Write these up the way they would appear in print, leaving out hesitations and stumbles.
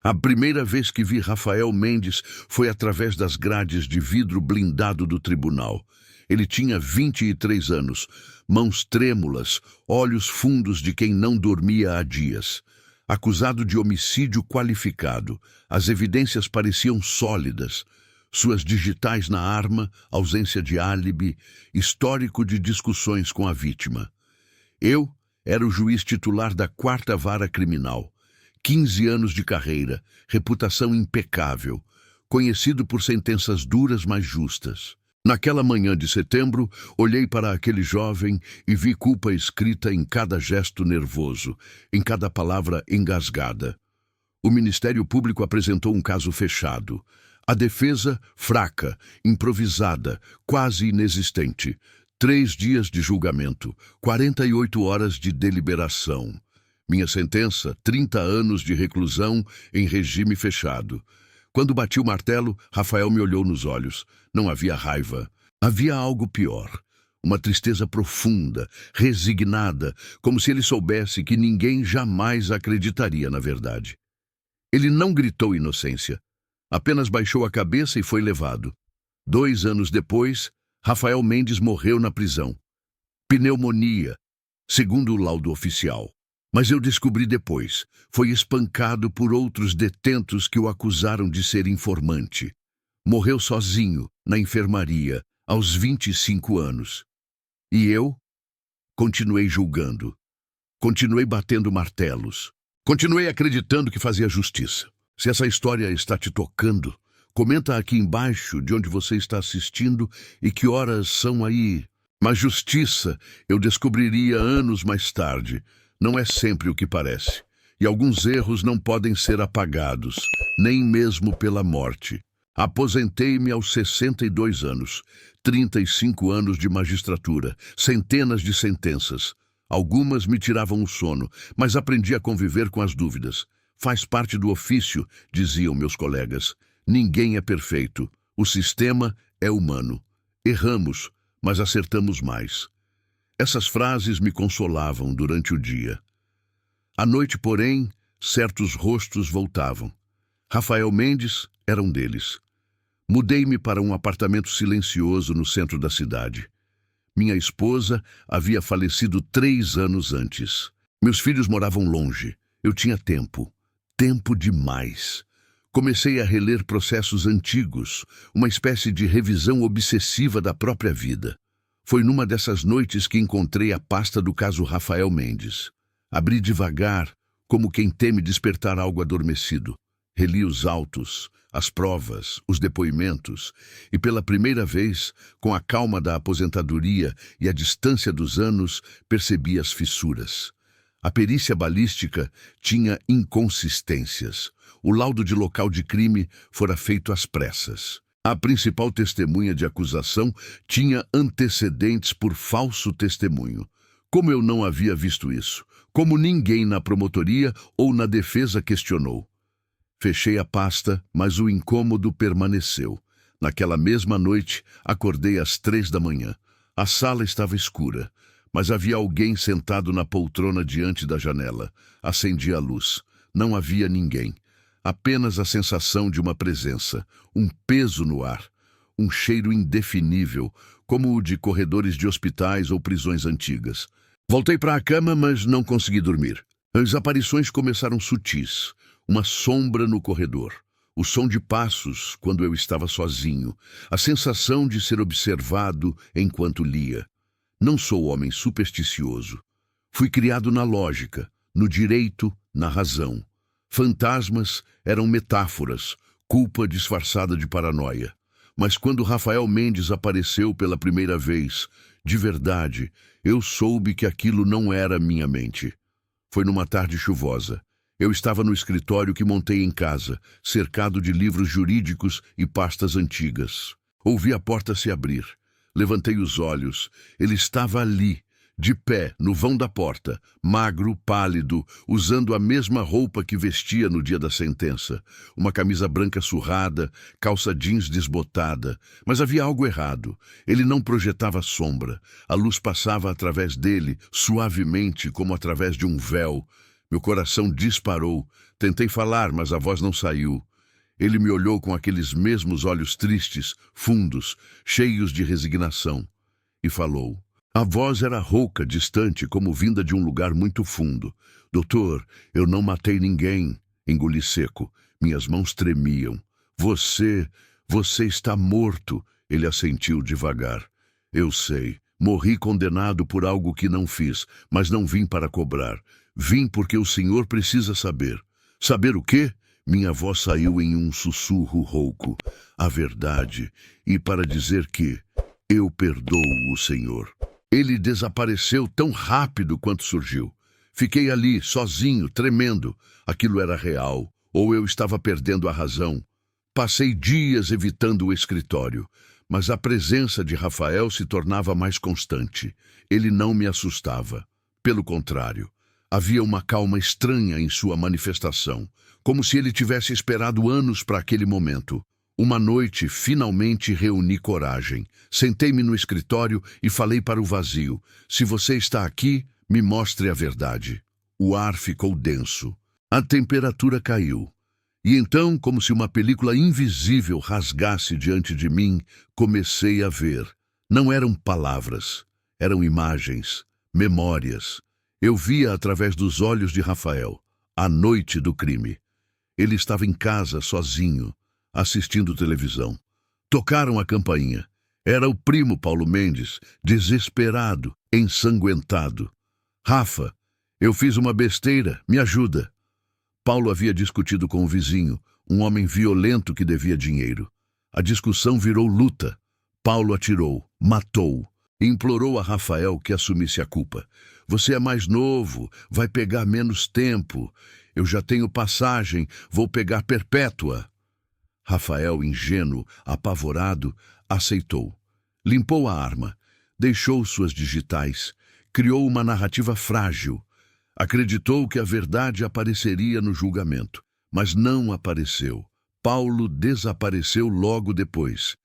A primeira vez que vi Rafael Mendes foi através das grades de vidro blindado do tribunal. Ele tinha 23 anos, mãos trêmulas, olhos fundos de quem não dormia há dias. Acusado de homicídio qualificado, as evidências pareciam sólidas. Suas digitais na arma, ausência de álibi, histórico de discussões com a vítima. Eu era o juiz titular da 4ª Vara Criminal. 15 anos de carreira, reputação impecável, conhecido por sentenças duras, mas justas. Naquela manhã de setembro, olhei para aquele jovem e vi culpa escrita em cada gesto nervoso, em cada palavra engasgada. O Ministério Público apresentou um caso fechado. A defesa, fraca, improvisada, quase inexistente. 3 dias de julgamento, 48 horas de deliberação. Minha sentença, 30 anos de reclusão em regime fechado. Quando bati o martelo, Rafael me olhou nos olhos. Não havia raiva. Havia algo pior. Uma tristeza profunda, resignada, como se ele soubesse que ninguém jamais acreditaria na verdade. Ele não gritou inocência. Apenas baixou a cabeça e foi levado. 2 anos depois, Rafael Mendes morreu na prisão. Pneumonia, segundo o laudo oficial. Mas eu descobri depois, foi espancado por outros detentos que o acusaram de ser informante. Morreu sozinho, na enfermaria, aos 25 anos. E eu? Continuei julgando. Continuei batendo martelos. Continuei acreditando que fazia justiça. Se essa história está te tocando, comenta aqui embaixo de onde você está assistindo e que horas são aí. Mas justiça eu descobriria anos mais tarde. Não é sempre o que parece, e alguns erros não podem ser apagados, nem mesmo pela morte. Aposentei-me aos 62 anos, 35 anos de magistratura, centenas de sentenças. Algumas me tiravam o sono, mas aprendi a conviver com as dúvidas. Faz parte do ofício, diziam meus colegas. Ninguém é perfeito. O sistema é humano. Erramos, mas acertamos mais. Essas frases me consolavam durante o dia. À noite, porém, certos rostos voltavam. Rafael Mendes era um deles. Mudei-me para um apartamento silencioso no centro da cidade. Minha esposa havia falecido 3 anos antes. Meus filhos moravam longe. Eu tinha tempo. Tempo demais. Comecei a reler processos antigos, uma espécie de revisão obsessiva da própria vida. Foi numa dessas noites que encontrei a pasta do caso Rafael Mendes. Abri devagar, como quem teme despertar algo adormecido. Reli os autos, as provas, os depoimentos, e pela primeira vez, com a calma da aposentadoria e a distância dos anos, percebi as fissuras. A perícia balística tinha inconsistências. O laudo de local de crime fora feito às pressas. A principal testemunha de acusação tinha antecedentes por falso testemunho. Como eu não havia visto isso? Como ninguém na promotoria ou na defesa questionou? Fechei a pasta, mas o incômodo permaneceu. Naquela mesma noite, acordei às 3 da manhã. A sala estava escura, mas havia alguém sentado na poltrona diante da janela. Acendi a luz. Não havia ninguém. Apenas a sensação de uma presença, um peso no ar, um cheiro indefinível, como o de corredores de hospitais ou prisões antigas. Voltei para a cama, mas não consegui dormir. As aparições começaram sutis, uma sombra no corredor, o som de passos quando eu estava sozinho, a sensação de ser observado enquanto lia. Não sou homem supersticioso. Fui criado na lógica, no direito, na razão. Fantasmas eram metáforas, culpa disfarçada de paranoia. Mas quando Rafael Mendes apareceu pela primeira vez, de verdade, eu soube que aquilo não era minha mente. Foi numa tarde chuvosa. Eu estava no escritório que montei em casa, cercado de livros jurídicos e pastas antigas. Ouvi a porta se abrir. Levantei os olhos. Ele estava ali, de pé, no vão da porta, magro, pálido, usando a mesma roupa que vestia no dia da sentença. Uma camisa branca surrada, calça jeans desbotada. Mas havia algo errado. Ele não projetava sombra. A luz passava através dele, suavemente, como através de um véu. Meu coração disparou. Tentei falar, mas a voz não saiu. Ele me olhou com aqueles mesmos olhos tristes, fundos, cheios de resignação, e falou. A voz era rouca, distante, como vinda de um lugar muito fundo. Doutor, eu não matei ninguém. Engoli seco. Minhas mãos tremiam. Você está morto. Ele assentiu devagar. Eu sei. Morri condenado por algo que não fiz, mas não vim para cobrar. Vim porque o senhor precisa saber. Saber o quê? Minha voz saiu em um sussurro rouco. A verdade. E para dizer que eu perdoo o senhor. Ele desapareceu tão rápido quanto surgiu. Fiquei ali, sozinho, tremendo. Aquilo era real, ou eu estava perdendo a razão. Passei dias evitando o escritório, mas a presença de Rafael se tornava mais constante. Ele não me assustava. Pelo contrário, havia uma calma estranha em sua manifestação, como se ele tivesse esperado anos para aquele momento. Uma noite, finalmente reuni coragem. Sentei-me no escritório e falei para o vazio. Se você está aqui, me mostre a verdade. O ar ficou denso. A temperatura caiu. E então, como se uma película invisível rasgasse diante de mim, comecei a ver. Não eram palavras, eram imagens, memórias. Eu via através dos olhos de Rafael, a noite do crime. Ele estava em casa, sozinho, assistindo televisão. Tocaram a campainha. Era o primo Paulo Mendes, desesperado, ensanguentado. Rafa, eu fiz uma besteira, me ajuda. Paulo havia discutido com o vizinho, um homem violento que devia dinheiro. A discussão virou luta. Paulo atirou, matou, e implorou a Rafael que assumisse a culpa. Você é mais novo, vai pegar menos tempo. Eu já tenho passagem, vou pegar perpétua. Rafael, ingênuo, apavorado, aceitou. Limpou a arma, deixou suas digitais, criou uma narrativa frágil. Acreditou que a verdade apareceria no julgamento, mas não apareceu. Paulo desapareceu logo depois.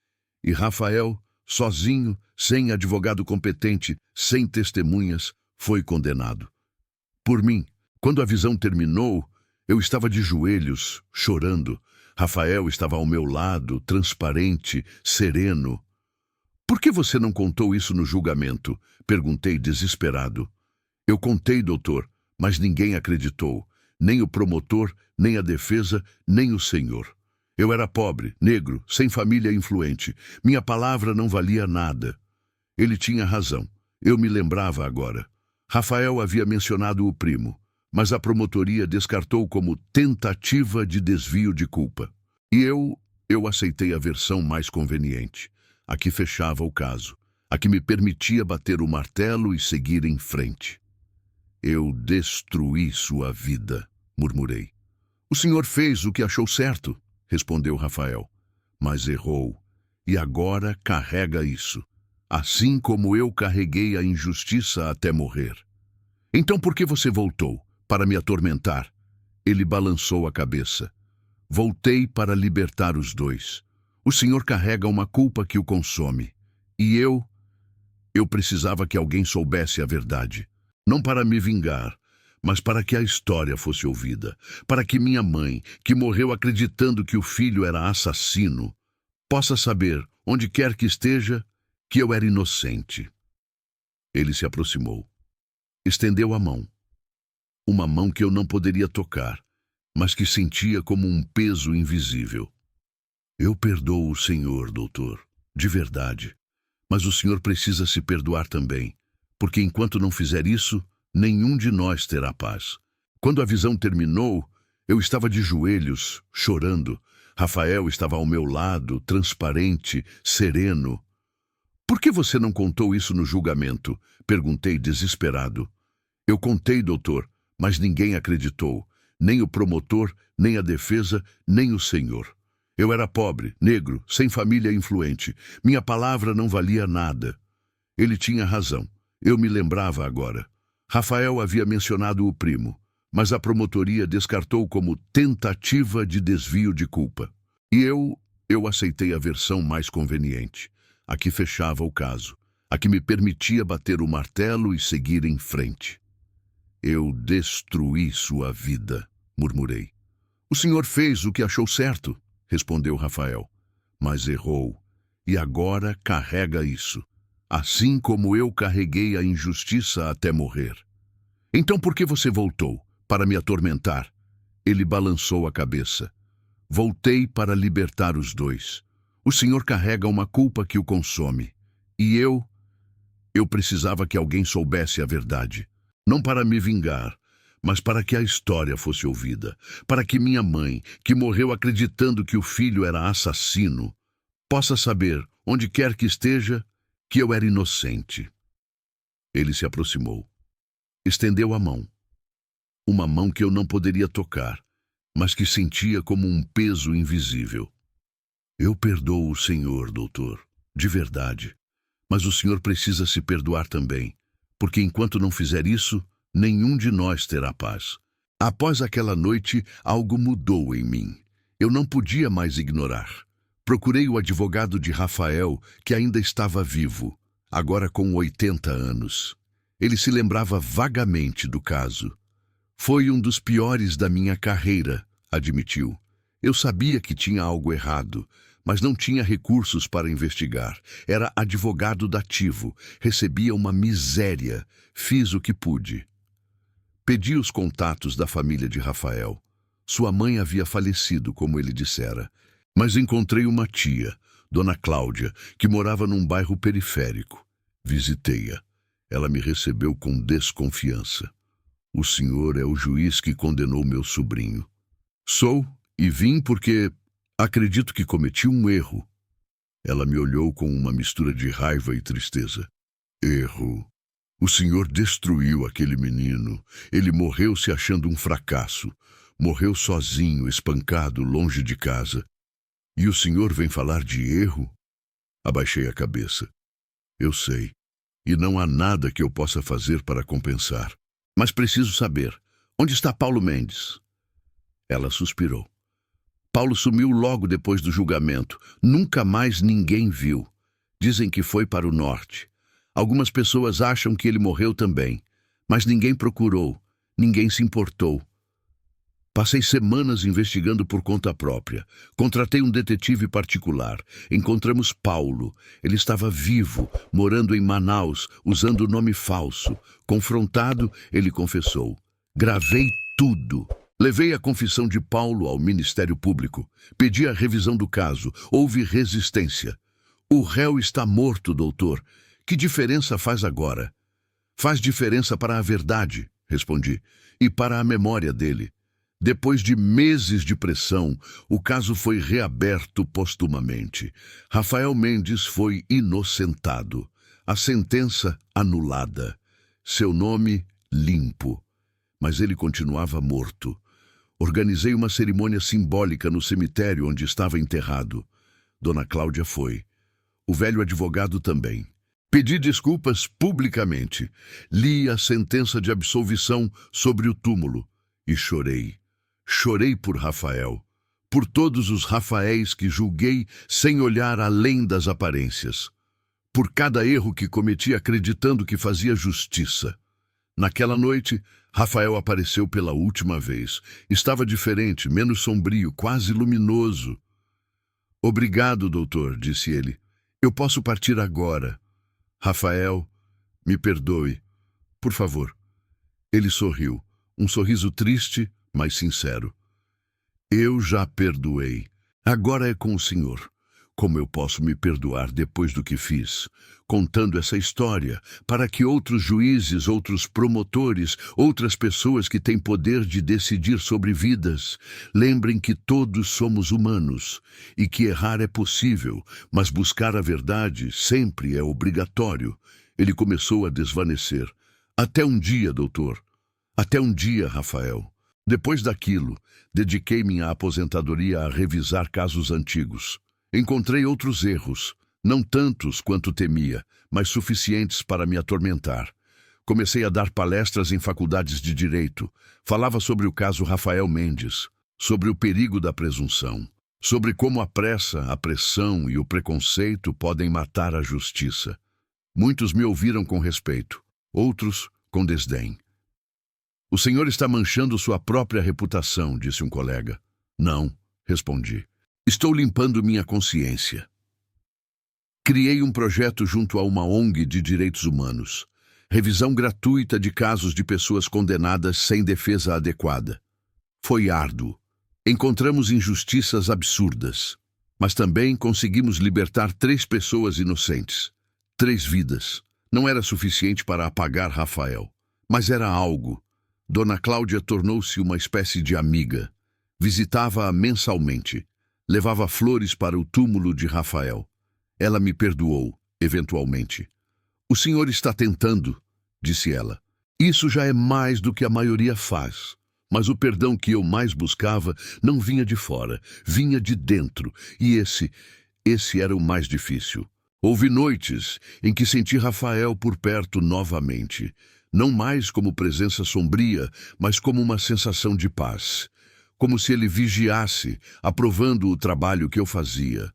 E Rafael, sozinho, sem advogado competente, sem testemunhas, foi condenado. Por mim, quando a visão terminou, eu estava de joelhos, chorando. Rafael estava ao meu lado, transparente, sereno. Por que você não contou isso no julgamento? Perguntei desesperado. Eu contei, doutor, mas ninguém acreditou. Nem o promotor, nem a defesa, nem o senhor. Eu era pobre, negro, sem família influente. Minha palavra não valia nada. Ele tinha razão. Eu me lembrava agora. Rafael havia mencionado o primo, mas a promotoria descartou como tentativa de desvio de culpa. E eu aceitei a versão mais conveniente, a que fechava o caso, a que me permitia bater o martelo e seguir em frente. Eu destruí sua vida, murmurei. O senhor fez o que achou certo, respondeu Rafael, mas errou, e agora carrega isso, assim como eu carreguei a injustiça até morrer. Então por que você voltou? Para me atormentar? Ele balançou a cabeça. Voltei para libertar os dois. O senhor carrega uma culpa que o consome. E eu precisava que alguém soubesse a verdade. Não para me vingar, mas para que a história fosse ouvida. Para que minha mãe, que morreu acreditando que o filho era assassino, possa saber, onde quer que esteja, que eu era inocente. Ele se aproximou. Estendeu a mão. Uma mão que eu não poderia tocar, mas que sentia como um peso invisível. Eu perdoo o senhor, doutor, de verdade. Mas o senhor precisa se perdoar também, porque enquanto não fizer isso, nenhum de nós terá paz. Quando a visão terminou, eu estava de joelhos, chorando. Rafael estava ao meu lado, transparente, sereno. Por que você não contou isso no julgamento? Perguntei desesperado. Eu contei, doutor, mas ninguém acreditou. Nem o promotor, nem a defesa, nem o senhor. Eu era pobre, negro, sem família influente. Minha palavra não valia nada. Ele tinha razão. Eu me lembrava agora. Rafael havia mencionado o primo, mas a promotoria descartou como tentativa de desvio de culpa. E eu aceitei a versão mais conveniente, a que fechava o caso, a que me permitia bater o martelo e seguir em frente. Eu destruí sua vida, murmurei. O senhor fez o que achou certo, respondeu Rafael, mas errou, e agora carrega isso, assim como eu carreguei a injustiça até morrer. Então por que você voltou? Para me atormentar? Ele balançou a cabeça. Voltei para libertar os dois. O senhor carrega uma culpa que o consome. E eu precisava que alguém soubesse a verdade. Não para me vingar, mas para que a história fosse ouvida. Para que minha mãe, que morreu acreditando que o filho era assassino, possa saber, onde quer que esteja, que eu era inocente. Ele se aproximou. Estendeu a mão. Uma mão que eu não poderia tocar, mas que sentia como um peso invisível. Eu perdoo o senhor, doutor, de verdade. Mas o senhor precisa se perdoar também, porque enquanto não fizer isso, nenhum de nós terá paz. Após aquela noite, algo mudou em mim. Eu não podia mais ignorar. Procurei o advogado de Rafael, que ainda estava vivo, agora com 80 anos. Ele se lembrava vagamente do caso. Foi um dos piores da minha carreira, admitiu. Eu sabia que tinha algo errado, mas não tinha recursos para investigar. Era advogado dativo, recebia uma miséria. Fiz o que pude. Pedi os contatos da família de Rafael. Sua mãe havia falecido, como ele dissera. Mas encontrei uma tia, Dona Cláudia, que morava num bairro periférico. Visitei-a. Ela me recebeu com desconfiança. O senhor é o juiz que condenou meu sobrinho. Sou, e vim porque acredito que cometi um erro. Ela me olhou com uma mistura de raiva e tristeza. Erro. O senhor destruiu aquele menino. Ele morreu se achando um fracasso. Morreu sozinho, espancado, longe de casa. E o senhor vem falar de erro? Abaixei a cabeça. Eu sei. E não há nada que eu possa fazer para compensar. Mas preciso saber, onde está Paulo Mendes? Ela suspirou. Paulo sumiu logo depois do julgamento. Nunca mais ninguém viu. Dizem que foi para o norte. Algumas pessoas acham que ele morreu também. Mas ninguém procurou. Ninguém se importou. Passei semanas investigando por conta própria. Contratei um detetive particular. Encontramos Paulo. Ele estava vivo, morando em Manaus, usando o nome falso. Confrontado, ele confessou. Gravei tudo. Levei a confissão de Paulo ao Ministério Público. Pedi a revisão do caso. Houve resistência. O réu está morto, doutor. Que diferença faz agora? Faz diferença para a verdade, respondi, e para a memória dele. Depois de meses de pressão, o caso foi reaberto postumamente. Rafael Mendes foi inocentado. A sentença anulada. Seu nome limpo. Mas ele continuava morto. Organizei uma cerimônia simbólica no cemitério onde estava enterrado. Dona Cláudia foi. O velho advogado também. Pedi desculpas publicamente. Li a sentença de absolvição sobre o túmulo e chorei. Chorei por Rafael, por todos os Rafaéis que julguei sem olhar além das aparências, por cada erro que cometi acreditando que fazia justiça. Naquela noite, Rafael apareceu pela última vez. Estava diferente, menos sombrio, quase luminoso. Obrigado, doutor, disse ele. Eu posso partir agora. Rafael, me perdoe. Por favor. Ele sorriu, um sorriso triste, mas sincero. Eu já perdoei. Agora é com o senhor. Como eu posso me perdoar depois do que fiz? Contando essa história para que outros juízes, outros promotores, outras pessoas que têm poder de decidir sobre vidas, lembrem que todos somos humanos e que errar é possível, mas buscar a verdade sempre é obrigatório. Ele começou a desvanecer. Até um dia, doutor. Até um dia, Rafael. Depois daquilo, dediquei minha aposentadoria a revisar casos antigos. Encontrei outros erros, não tantos quanto temia, mas suficientes para me atormentar. Comecei a dar palestras em faculdades de direito. Falava sobre o caso Rafael Mendes, sobre o perigo da presunção, sobre como a pressa, a pressão e o preconceito podem matar a justiça. Muitos me ouviram com respeito, outros com desdém. O senhor está manchando sua própria reputação, disse um colega. Não, respondi. Estou limpando minha consciência. Criei um projeto junto a uma ONG de direitos humanos. Revisão gratuita de casos de pessoas condenadas sem defesa adequada. Foi árduo. Encontramos injustiças absurdas. Mas também conseguimos libertar 3 pessoas inocentes. 3 vidas. Não era suficiente para apagar Rafael. Mas era algo. Dona Cláudia tornou-se uma espécie de amiga. Visitava-a mensalmente. Levava flores para o túmulo de Rafael. Ela me perdoou, eventualmente. O senhor está tentando, disse ela. Isso já é mais do que a maioria faz. Mas o perdão que eu mais buscava não vinha de fora, vinha de dentro. E esse era o mais difícil. Houve noites em que senti Rafael por perto novamente. Não mais como presença sombria, mas como uma sensação de paz. Como se ele vigiasse, aprovando o trabalho que eu fazia.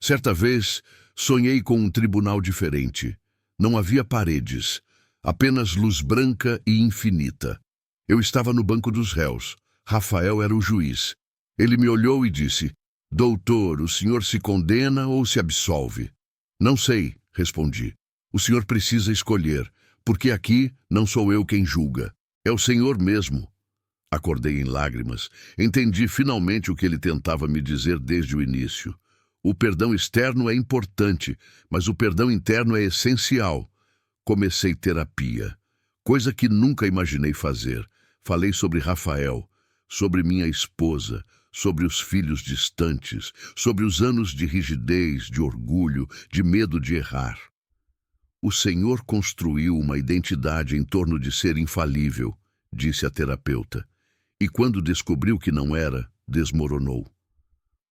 Certa vez, sonhei com um tribunal diferente. Não havia paredes, apenas luz branca e infinita. Eu estava no banco dos réus. Rafael era o juiz. Ele me olhou e disse, doutor, o senhor se condena ou se absolve? Não sei, respondi. O senhor precisa escolher, porque aqui não sou eu quem julga. É o senhor mesmo. Acordei em lágrimas. Entendi finalmente o que ele tentava me dizer desde o início. O perdão externo é importante, mas o perdão interno é essencial. Comecei terapia, coisa que nunca imaginei fazer. Falei sobre Rafael, sobre minha esposa, sobre os filhos distantes, sobre os anos de rigidez, de orgulho, de medo de errar. O Senhor construiu uma identidade em torno de ser infalível, disse a terapeuta, e quando descobriu que não era, desmoronou.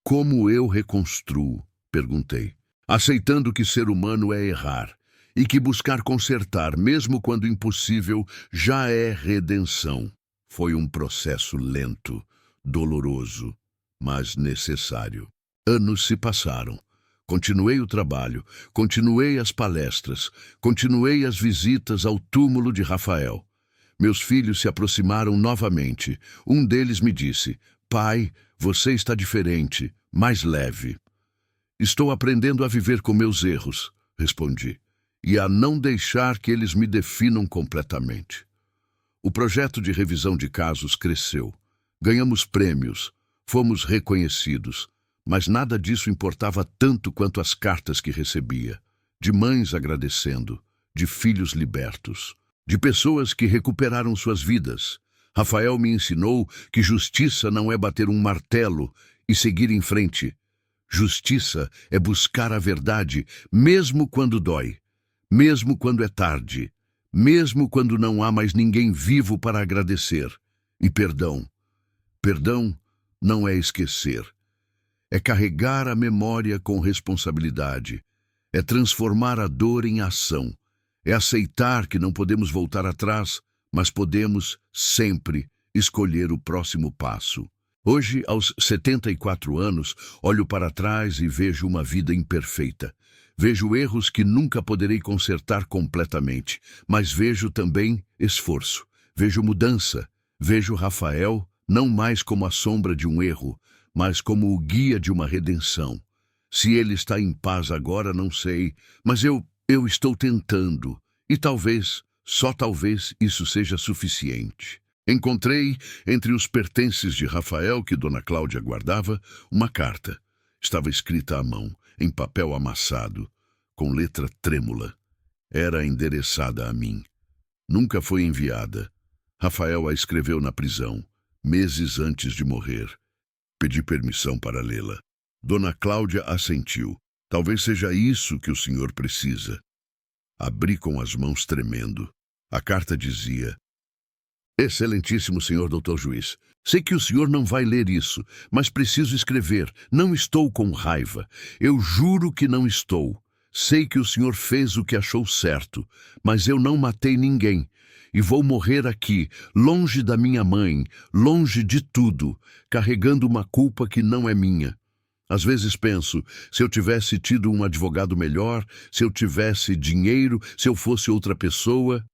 Como eu reconstruo? Perguntei. Aceitando que ser humano é errar, e que buscar consertar, mesmo quando impossível, já é redenção. Foi um processo lento, doloroso, mas necessário. Anos se passaram. Continuei o trabalho, continuei as palestras, continuei as visitas ao túmulo de Rafael. Meus filhos se aproximaram novamente. Um deles me disse, pai, você está diferente, mais leve. Estou aprendendo a viver com meus erros, respondi, e a não deixar que eles me definam completamente. O projeto de revisão de casos cresceu. Ganhamos prêmios, fomos reconhecidos, mas nada disso importava tanto quanto as cartas que recebia, de mães agradecendo, de filhos libertos, de pessoas que recuperaram suas vidas. Rafael me ensinou que justiça não é bater um martelo e seguir em frente. Justiça é buscar a verdade, mesmo quando dói, mesmo quando é tarde, mesmo quando não há mais ninguém vivo para agradecer. E perdão. Perdão não é esquecer. É carregar a memória com responsabilidade. É transformar a dor em ação. É aceitar que não podemos voltar atrás, mas podemos, sempre, escolher o próximo passo. Hoje, aos 74 anos, olho para trás e vejo uma vida imperfeita. Vejo erros que nunca poderei consertar completamente, mas vejo também esforço. Vejo mudança. Vejo Rafael não mais como a sombra de um erro, mas como o guia de uma redenção. Se ele está em paz agora, não sei, mas eu estou tentando, e talvez, só talvez, isso seja suficiente. Encontrei, entre os pertences de Rafael que Dona Cláudia guardava, uma carta. Estava escrita à mão, em papel amassado, com letra trêmula. Era endereçada a mim. Nunca foi enviada. Rafael a escreveu na prisão, meses antes de morrer. Pedi permissão para lê-la. Dona Cláudia assentiu. Talvez seja isso que o senhor precisa. Abri com as mãos tremendo. A carta dizia: Excelentíssimo senhor doutor juiz, sei que o senhor não vai ler isso, mas preciso escrever. Não estou com raiva. Eu juro que não estou. Sei que o senhor fez o que achou certo, mas eu não matei ninguém. E vou morrer aqui, longe da minha mãe, longe de tudo, carregando uma culpa que não é minha. Às vezes penso, se eu tivesse tido um advogado melhor, se eu tivesse dinheiro, se eu fosse outra pessoa,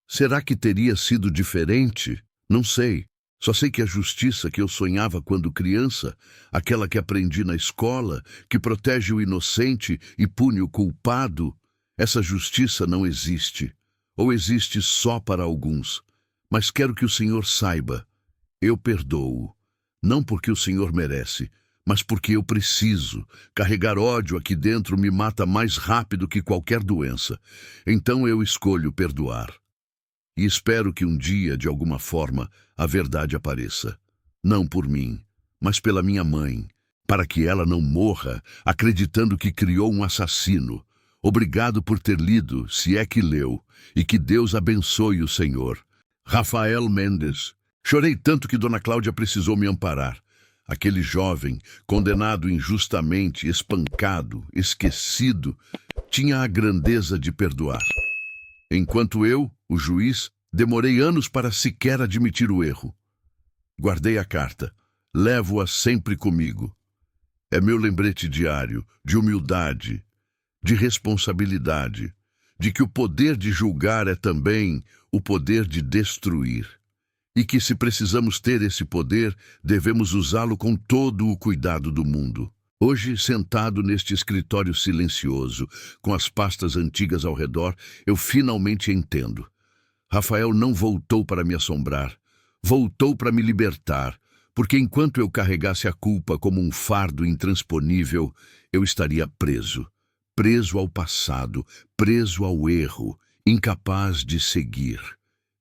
será que teria sido diferente? Não sei. Só sei que a justiça que eu sonhava quando criança, aquela que aprendi na escola, que protege o inocente e pune o culpado, essa justiça não existe. Ou existe só para alguns. Mas quero que o Senhor saiba, eu perdoo. Não porque o Senhor merece, mas porque eu preciso. Carregar ódio aqui dentro me mata mais rápido que qualquer doença. Então eu escolho perdoar. E espero que um dia, de alguma forma, a verdade apareça. Não por mim, mas pela minha mãe, para que ela não morra acreditando que criou um assassino. Obrigado por ter lido, se é que leu, e que Deus abençoe o Senhor. Rafael Mendes. Chorei tanto que Dona Cláudia precisou me amparar. Aquele jovem, condenado injustamente, espancado, esquecido, tinha a grandeza de perdoar. Enquanto eu, o juiz, demorei anos para sequer admitir o erro. Guardei a carta. Levo-a sempre comigo. É meu lembrete diário de humildade, de responsabilidade, de que o poder de julgar é também o poder de destruir. E que se precisamos ter esse poder, devemos usá-lo com todo o cuidado do mundo. Hoje, sentado neste escritório silencioso, com as pastas antigas ao redor, eu finalmente entendo. Rafael não voltou para me assombrar, voltou para me libertar, porque enquanto eu carregasse a culpa como um fardo intransponível, eu estaria preso. Preso ao passado, preso ao erro, incapaz de seguir.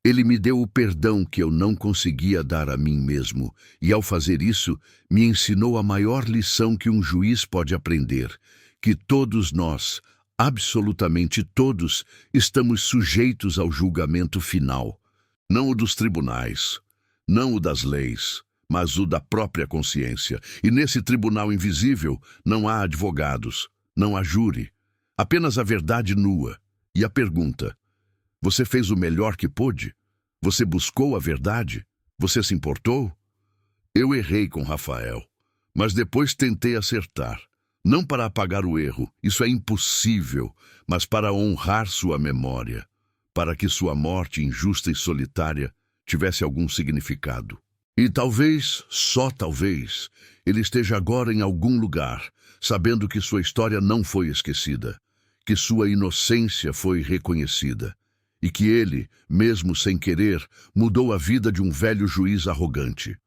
Ele me deu o perdão que eu não conseguia dar a mim mesmo, e ao fazer isso, me ensinou a maior lição que um juiz pode aprender, que todos nós, absolutamente todos, estamos sujeitos ao julgamento final. Não o dos tribunais, não o das leis, mas o da própria consciência. E nesse tribunal invisível não há advogados, não há júri, apenas a verdade nua. E a pergunta: você fez o melhor que pôde? Você buscou a verdade? Você se importou? Eu errei com Rafael, mas depois tentei acertar. Não para apagar o erro, isso é impossível, mas para honrar sua memória, para que sua morte injusta e solitária tivesse algum significado. E talvez, só talvez, ele esteja agora em algum lugar, sabendo que sua história não foi esquecida, que sua inocência foi reconhecida, e que ele, mesmo sem querer, mudou a vida de um velho juiz arrogante.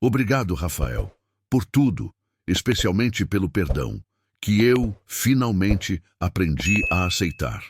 Obrigado, Rafael, por tudo, especialmente pelo perdão, que eu, finalmente, aprendi a aceitar.